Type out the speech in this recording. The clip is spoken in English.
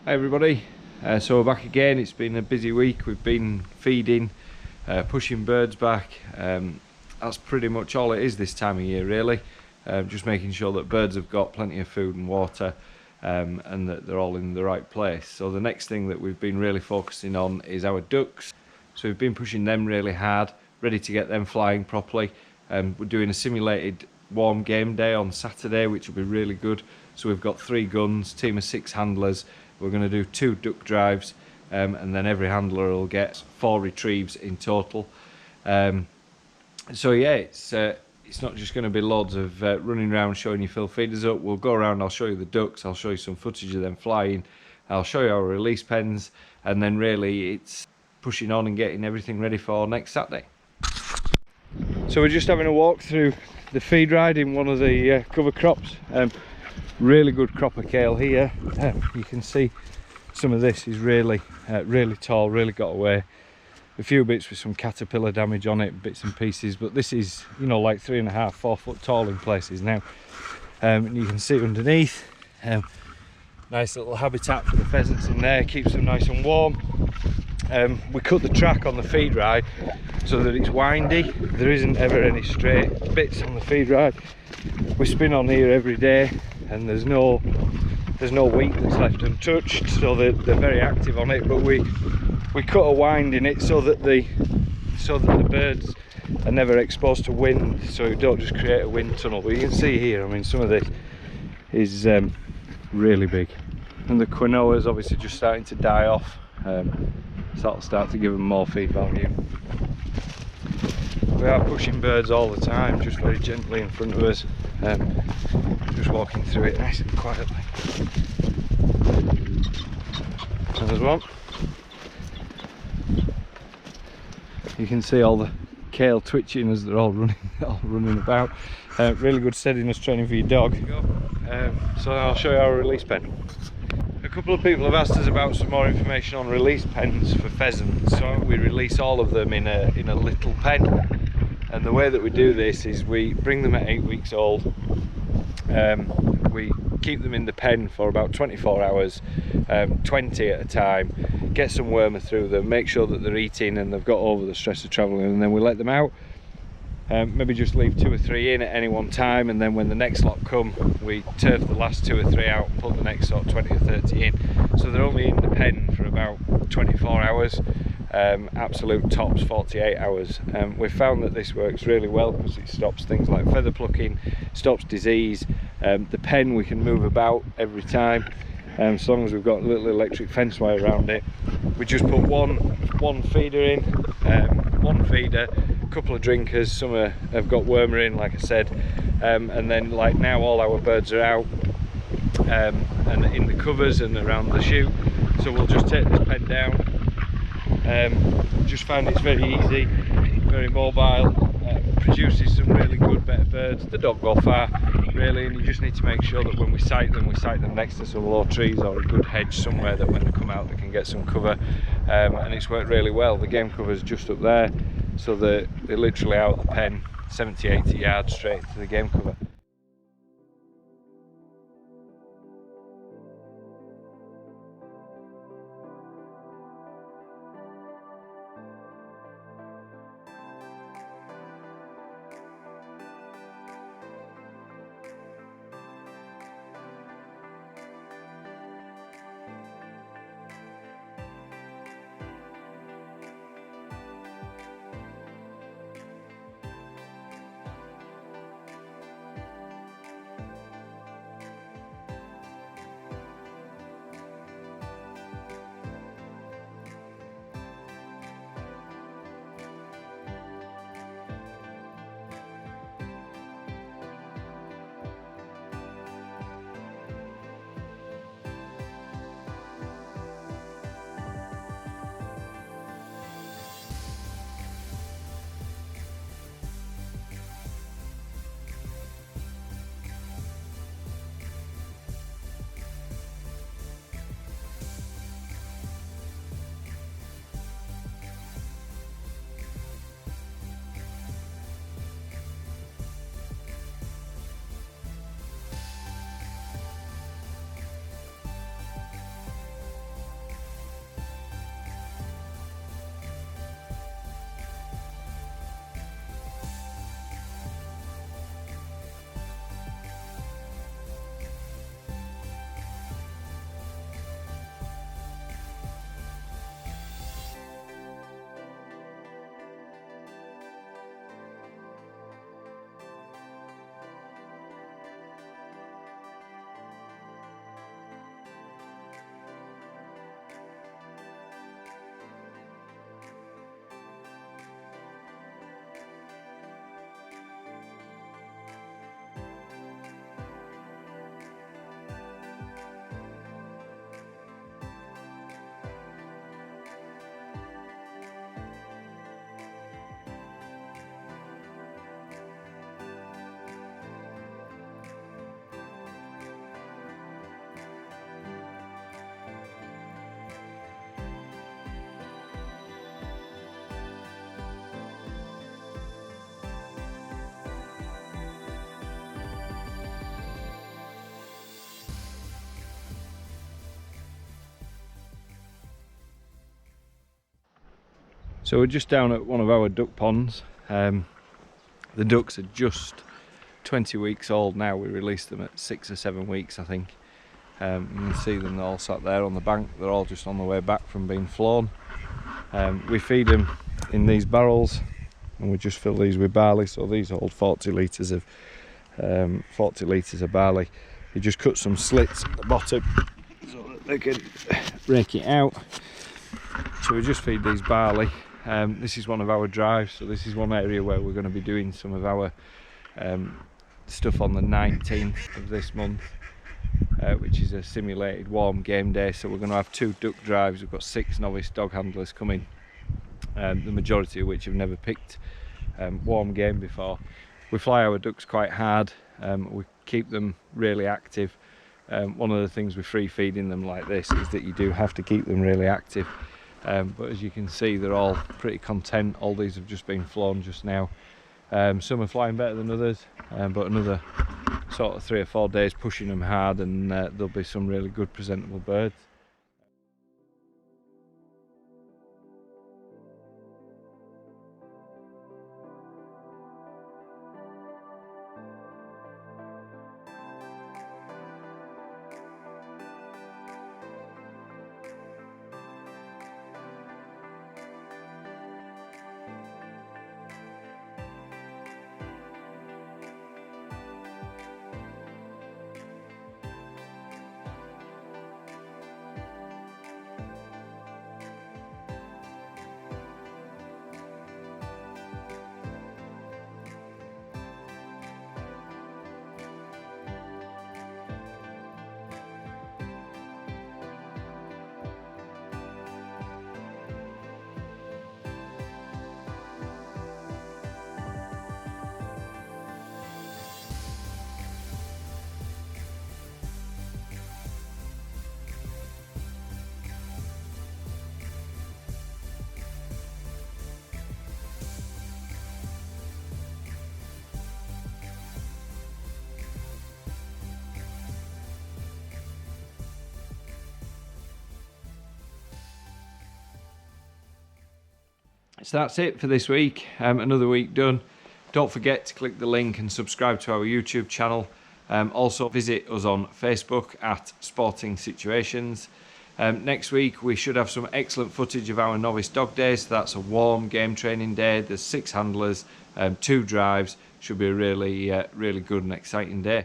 Hi everybody, so we're back again. It's been a busy week. We've been feeding, pushing birds back. That's pretty much all it is this time of year really. Just making sure that birds have got plenty of food and water and that they're all in the right place. So the next thing that we've been really focusing on is our ducks. So we've been pushing them really hard, ready to get them flying properly. We're doing a simulated warm game day on Saturday, which will be really good. So we've got 3 guns, team of 6 handlers. We're going to do 2 duck drives, and then every handler will get 4 retrieves in total. So yeah, it's not just going to be loads of running around showing you fill feeders up. We'll go around, I'll show you the ducks, I'll show you some footage of them flying, I'll show you our release pens, and then really it's pushing on and getting everything ready for next Saturday. So we're just having a walk through the feed ride in one of the cover crops. Really good crop of kale here. You can see some of this is really tall, really got away. A few bits with some caterpillar damage on it, bits and pieces, but this is, you know, like 3.5 to 4 foot tall in places now. And you can see underneath, nice little habitat for the pheasants in there, keeps them nice and warm. We cut the track on the feed ride so that it's windy. There isn't ever any straight bits on the feed ride. We spin on here every day, and there's no wheat that's left untouched, so they're very active on it. But we cut a wind in it so that the birds are never exposed to wind, so you don't just create a wind tunnel. But you can see here, I mean, some of this is really big, and the quinoa is obviously just starting to die off. So that'll start to give them more feed value. We are pushing birds all the time, just very gently in front of us, just walking through it nice and quietly. And there's one. You can see all the kale twitching as they're all running about. Really good steadiness training for your dog. So I'll show you our release pen. A couple of people have asked us about some more information on release pens for pheasants. So we release all of them in a little pen. And the way that we do this is we bring them at 8 weeks old. We keep them in the pen for about 24 hours, 20 at a time, get some wormer through them, make sure that they're eating and they've got over the stress of travelling, and then we let them out. Maybe just leave 2 or 3 in at any one time, and then when the next lot come, we turf the last 2 or 3 out and put the next sort of 20 or 30 in. So they're only in the pen for about 24 hours. Absolute tops 48 hours. We've found that this works really well because it stops things like feather plucking, stops disease. The pen we can move about every time, as long as we've got a little electric fence wire around it. We just put one feeder in, one feeder, a couple of drinkers, some have got wormer in, like I said, and then like now all our birds are out and in the covers and around the chute, so we'll just take this pen down. Just find it's very easy, very mobile, produces some really good better birds. The don't go far really, and you just need to make sure that when we sight them next to some low trees or a good hedge somewhere that when they come out they can get some cover. And it's worked really well. The game cover is just up there, so they're literally out of the pen 70-80 yards straight to the game cover. So we're just down at one of our duck ponds. The ducks are just 20 weeks old now. We released them at 6 or 7 weeks, I think. You can see them all sat there on the bank. They're all just on the way back from being flown. We feed them in these barrels, and we just fill these with barley. So these hold 40 litres of barley. You just cut some slits at the bottom so that they can rake it out. So we just feed these barley. This is one of our drives, so this is one area where we're going to be doing some of our stuff on the 19th of this month, which is a simulated warm game day. So we're going to have 2 duck drives. We've got 6 novice dog handlers coming, the majority of which have never picked warm game before. We fly our ducks quite hard. We keep them really active. One of the things with free feeding them like this is that you do have to keep them really active. But as you can see, they're all pretty content. All these have just been flown just now. Some are flying better than others, but another sort of 3 or 4 days pushing them hard, and there'll be some really good presentable birds. So that's it for this week. Another week done. Don't forget to click the link and subscribe to our YouTube channel. Also visit us on Facebook at Sporting Situations. Next week we should have some excellent footage of our novice dog days. So that's a warm game training day. There's 6 handlers, 2 drives. Should be a really good and exciting day.